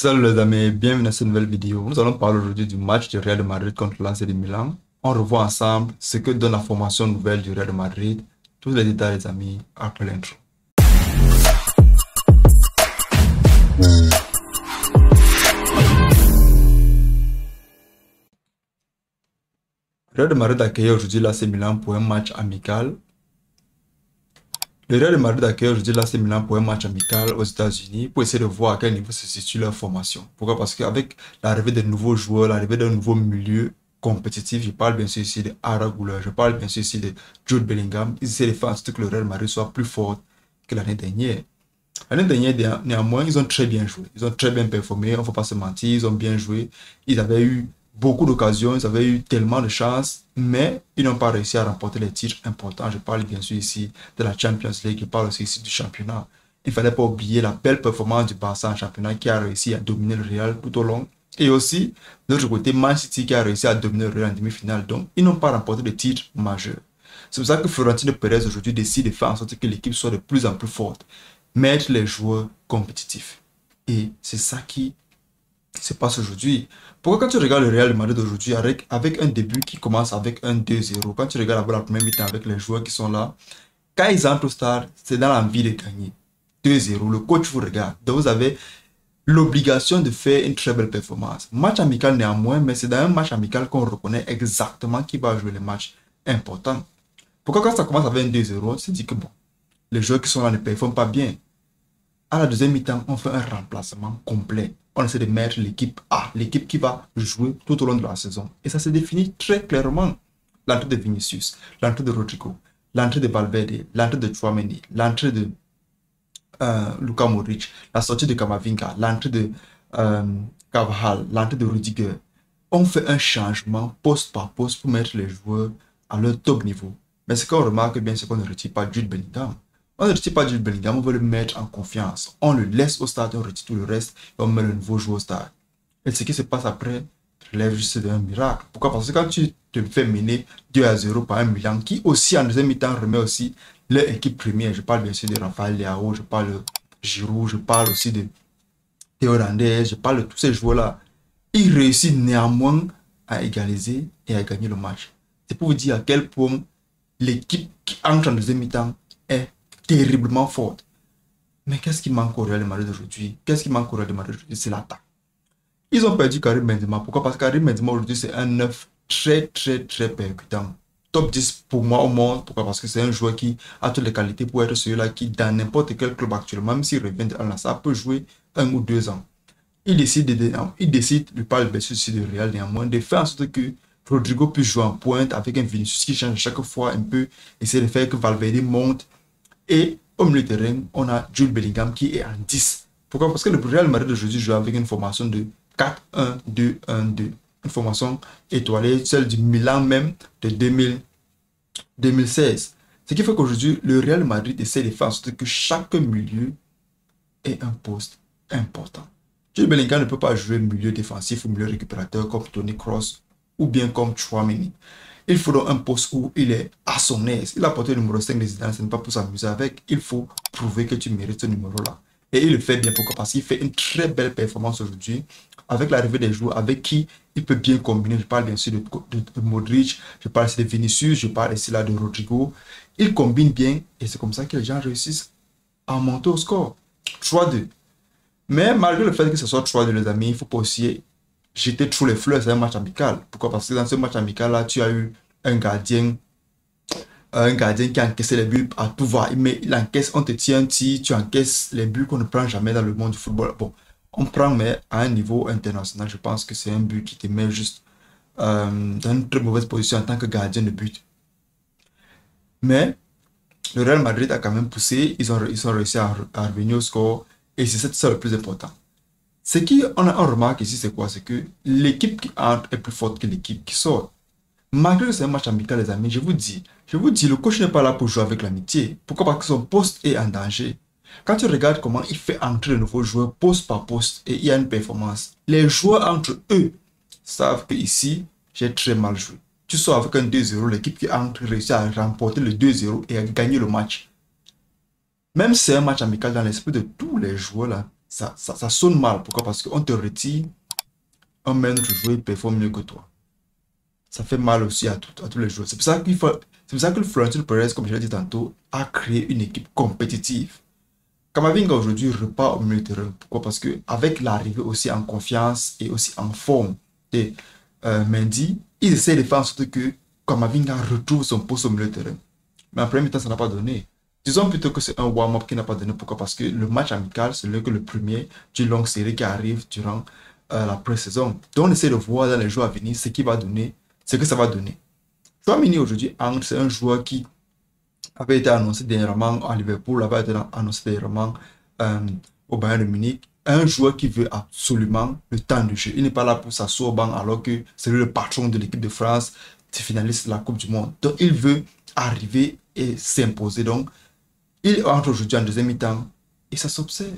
Salut les amis, bienvenue à cette nouvelle vidéo. Nous allons parler aujourd'hui du match du Real de Madrid contre l'AC de Milan. On revoit ensemble ce que donne la formation nouvelle du Real de Madrid. Tous les détails les amis, après l'intro. Le Real de Madrid accueille aujourd'hui l'AC Milan pour un match amical. Le Real de Madrid accueille aujourd'hui l'AC Milan pour un match amical aux États-Unis pour essayer de voir à quel niveau se situe leur formation. Pourquoi? Parce qu'avec l'arrivée de nouveaux joueurs, l'arrivée d'un nouveau milieu compétitif, je parle bien sûr ici de Arda Güler, je parle bien sûr ici de Jude Bellingham, ils essaient de faire en sorte que le Real de Madrid soit plus fort que l'année dernière. L'année dernière, néanmoins, ils ont très bien joué. Ils ont très bien performé, on ne faut pas se mentir, ils ont bien joué. Ils avaient eu beaucoup d'occasions, ils avaient eu tellement de chances, mais ils n'ont pas réussi à remporter les titres importants. Je parle bien sûr ici de la Champions League, je parle aussi ici du championnat. Il ne fallait pas oublier la belle performance du Barça en championnat qui a réussi à dominer le Real tout au long. Et aussi, de l'autre côté, Man City qui a réussi à dominer le Real en demi-finale. Donc, ils n'ont pas remporté de titre majeur. C'est pour ça que Florentino Pérez aujourd'hui décide de faire en sorte que l'équipe soit de plus en plus forte. Mettre les joueurs compétitifs. Et c'est ça qui se passe aujourd'hui. Pourquoi quand tu regardes le Real de Madrid aujourd'hui avec un début qui commence avec un 2-0, quand tu regardes la première mi-temps avec les joueurs qui sont là, quand ils entrent au stade, c'est dans l'envie de gagner. 2-0, le coach vous regarde. Donc vous avez l'obligation de faire une très belle performance. Match amical néanmoins, mais c'est dans un match amical qu'on reconnaît exactement qui va jouer les matchs importants. Pourquoi quand ça commence avec un 2-0, on se dit que bon, les joueurs qui sont là ne performent pas bien. À la deuxième mi-temps, on fait un remplacement complet. On essaie de mettre l'équipe A, l'équipe qui va jouer tout au long de la saison. Et ça se définit très clairement. L'entrée de Vinicius, l'entrée de Rodrigo, l'entrée de Valverde, l'entrée de Tchouaméni, l'entrée de Luka Modric, la sortie de Camavinga, l'entrée de Carvajal, l'entrée de Rudiger. On fait un changement poste par poste pour mettre les joueurs à leur top niveau. Mais ce qu'on remarque bien, c'est qu'on ne retire pas Jude Bellingham. On ne retire pas Jude Bellingham, on veut le mettre en confiance. On le laisse au stade, on retire tout le reste et on met le nouveau joueur au stade. Et ce qui se passe après relève juste d'un miracle. Pourquoi? Parce que quand tu te fais mener 2-0 par un Milan qui aussi en deuxième mi-temps remet aussi leur équipe première. Je parle bien sûr de Rafael Leao, je parle de Giroud, je parle aussi de Théo Hernandez, je parle de tous ces joueurs-là. Ils réussissent néanmoins à égaliser et à gagner le match. C'est pour vous dire à quel point l'équipe qui entre en deuxième mi-temps est terriblement forte. Mais qu'est-ce qui manque au Real de Madrid aujourd'hui? Qu'est-ce qui manque au Real de Madrid aujourd'hui? C'est l'attaque. Ils ont perdu Karim Benzema. Pourquoi? Parce que Karim Benzema aujourd'hui c'est un neuf très percutant. Top 10 pour moi au monde. Pourquoi? Parce que c'est un joueur qui a toutes les qualités pour être celui-là qui dans n'importe quel club actuellement, même s'il revient de Al-Nassr, peut jouer 1 ou 2 ans. Il décide, je parle bien sûr de Real néanmoins, de faire en sorte que Rodrigo puisse jouer en pointe avec un Vinicius qui change chaque fois un peu, essayer de faire que Valverde monte. Et au milieu de terrain, on a Jude Bellingham qui est en 10. Pourquoi? Parce que le Real Madrid d'aujourd'hui joue avec une formation de 4-1-2-1-2. Une formation étoilée, celle du Milan même de 2016. Ce qui fait qu'aujourd'hui, le Real Madrid essaie de faire en sorte que chaque milieu ait un poste important. Jude Bellingham ne peut pas jouer milieu défensif ou milieu récupérateur comme Toni Kroos ou bien comme Tchouaméni. Il faut donc un poste où il est à son aise. Il a porté le numéro 5 des Zidane, ce n'est pas pour s'amuser avec. Il faut prouver que tu mérites ce numéro-là. Et il le fait bien. Pourquoi? Parce qu'il fait une très belle performance aujourd'hui avec l'arrivée des joueurs avec qui il peut bien combiner. Je parle bien sûr de Modric, je parle ici de Vinicius, je parle ici là de Rodrigo. Il combine bien et c'est comme ça que les gens réussissent à monter au score. 3-2. Mais malgré le fait que ce soit 3-2 les amis, il ne faut pas aussi jeter tous les fleurs, c'est un match amical. Pourquoi? Parce que dans ce match amical-là, tu as eu un gardien qui a encaissé les buts à tout va. Mais il encaisse, on te tient un tir, tu encaisses les buts qu'on ne prend jamais dans le monde du football. Bon, on prend, mais à un niveau international, je pense que c'est un but qui te met juste dans une très mauvaise position en tant que gardien de but. Mais le Real Madrid a quand même poussé, ils ont réussi à revenir au score et c'est ça le plus important. Ce qu'on remarque ici, c'est quoi? C'est que l'équipe qui entre est plus forte que l'équipe qui sort. Malgré que c'est un match amical, les amis, je vous dis, le coach n'est pas là pour jouer avec l'amitié. Pourquoi? Parce que son poste est en danger. Quand tu regardes comment il fait entrer de nouveaux joueurs poste par poste et il y a une performance, les joueurs entre eux savent que ici, j'ai très mal joué. Tu sors avec un 2-0, l'équipe qui entre réussit à remporter le 2-0 et à gagner le match. Même si c'est un match amical dans l'esprit de tous les joueurs là, ça sonne mal. Pourquoi? Parce qu'on te retire un maître joueur qui performe mieux que toi. Ça fait mal aussi à tous les joueurs. C'est pour ça c'est pour ça que Florentino Pérez, comme je l'ai dit tantôt, a créé une équipe compétitive. Kamavinga aujourd'hui repart au milieu de terrain. Pourquoi? Parce que avec l'arrivée aussi en confiance et aussi en forme de Mendy, ils essaient de faire en sorte que Kamavinga retrouve son poste au milieu de terrain. Mais en premier temps, ça n'a pas donné. Disons plutôt que c'est un warm-up qui n'a pas donné. Pourquoi? Parce que le match amical, c'est le premier d'une longue série qui arrive durant la pré-saison. Donc, on essaie de voir dans les jours à venir ce qui va donner, ce que ça va donner. Chouamini aujourd'hui, c'est un joueur qui avait été annoncé dernièrement à Liverpool, avait été annoncé dernièrement euh, au Bayern de Munich. Un joueur qui veut absolument le temps de jeu. Il n'est pas là pour s'asseoir au banc alors que c'est lui le patron de l'équipe de France, finaliste de la Coupe du Monde. Donc il veut arriver et s'imposer. Donc il entre aujourd'hui en deuxième mi-temps et ça s'observe.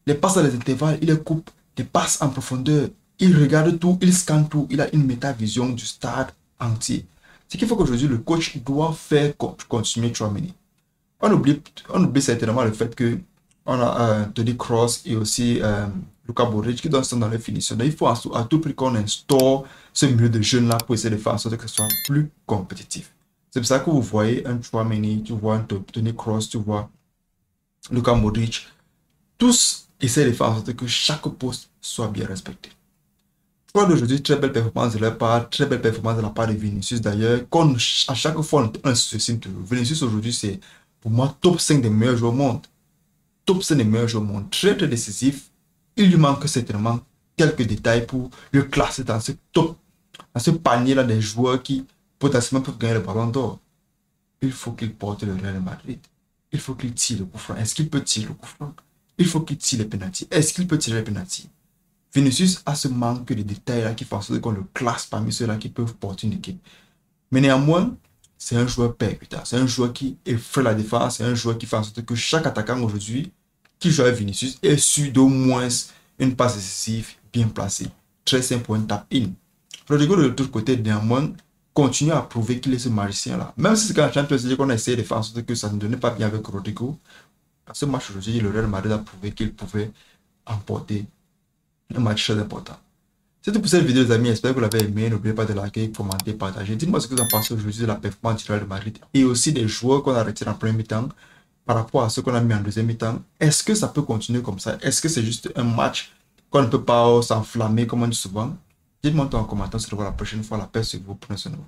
Les passes à les intervalles, il les coupe. Les passes en profondeur, il regarde tout, il scanne tout. Il a une métavision du stade entier. Ce qu'il faut qu'aujourd'hui, le coach doit faire continuer Chouameni. On oublie certainement le fait que on a Toni Kroos et aussi Luka Modric qui sont dans les finitions. Donc, il faut à tout prix qu'on instaure ce milieu de jeunes-là pour essayer de faire en sorte que ce soit plus compétitif. C'est pour ça que vous voyez un Chouameni, tu vois un Toni Kroos, tu vois Luka Modric. Tous essaient de faire en sorte que chaque poste soit bien respecté. D'aujourd'hui, très belle performance de leur part, très belle performance de la part de Vinicius d'ailleurs. À chaque fois, on se signe toujours. Vinicius aujourd'hui, c'est pour moi top 5 des meilleurs joueurs au monde. Top 5 des meilleurs joueurs au monde. Très très décisif. Il lui manque certainement quelques détails pour le classer dans ce top, dans ce panier-là des joueurs qui potentiellement peuvent gagner le ballon d'or. Il faut qu'il porte le Real Madrid. Il faut qu'il tire le coup franc. Est-ce qu'il peut tirer le coup franc? Il faut qu'il tire les pénaltys. Est-ce qu'il peut tirer les pénaltys? Vinicius a ce manque de détails-là qui fait en sorte qu'on le classe parmi ceux-là qui peuvent porter une équipe. Mais néanmoins, c'est un joueur percutant. C'est un joueur qui effraie la défense. C'est un joueur qui fait en sorte que chaque attaquant aujourd'hui qui joue avec Vinicius est su d'au moins une passe décisive bien placée. Très simple pour un tap-in. Rodrigo, de l'autre côté, néanmoins, continue à prouver qu'il est ce magicien-là. Même si c'est quand Champions League qu'on a essayé de faire en sorte que ça ne donnait pas bien avec Rodrigo, à ce match aujourd'hui, le Real Madrid a prouvé qu'il pouvait emporter un match très important. C'est tout pour cette vidéo les amis, j'espère que vous l'avez aimé, n'oubliez pas de liker, commenter, partager. Dites-moi ce que vous en pensez aujourd'hui de la performance du Real de Madrid et aussi des joueurs qu'on a retirés en premier mi-temps par rapport à ceux qu'on a mis en deuxième mi-temps. Est-ce que ça peut continuer comme ça? Est-ce que c'est juste un match qu'on ne peut pas s'enflammer comme on dit souvent? Dites-moi en commentaire, on se revoit la prochaine fois, la paix sur vous, prenez soin de vous.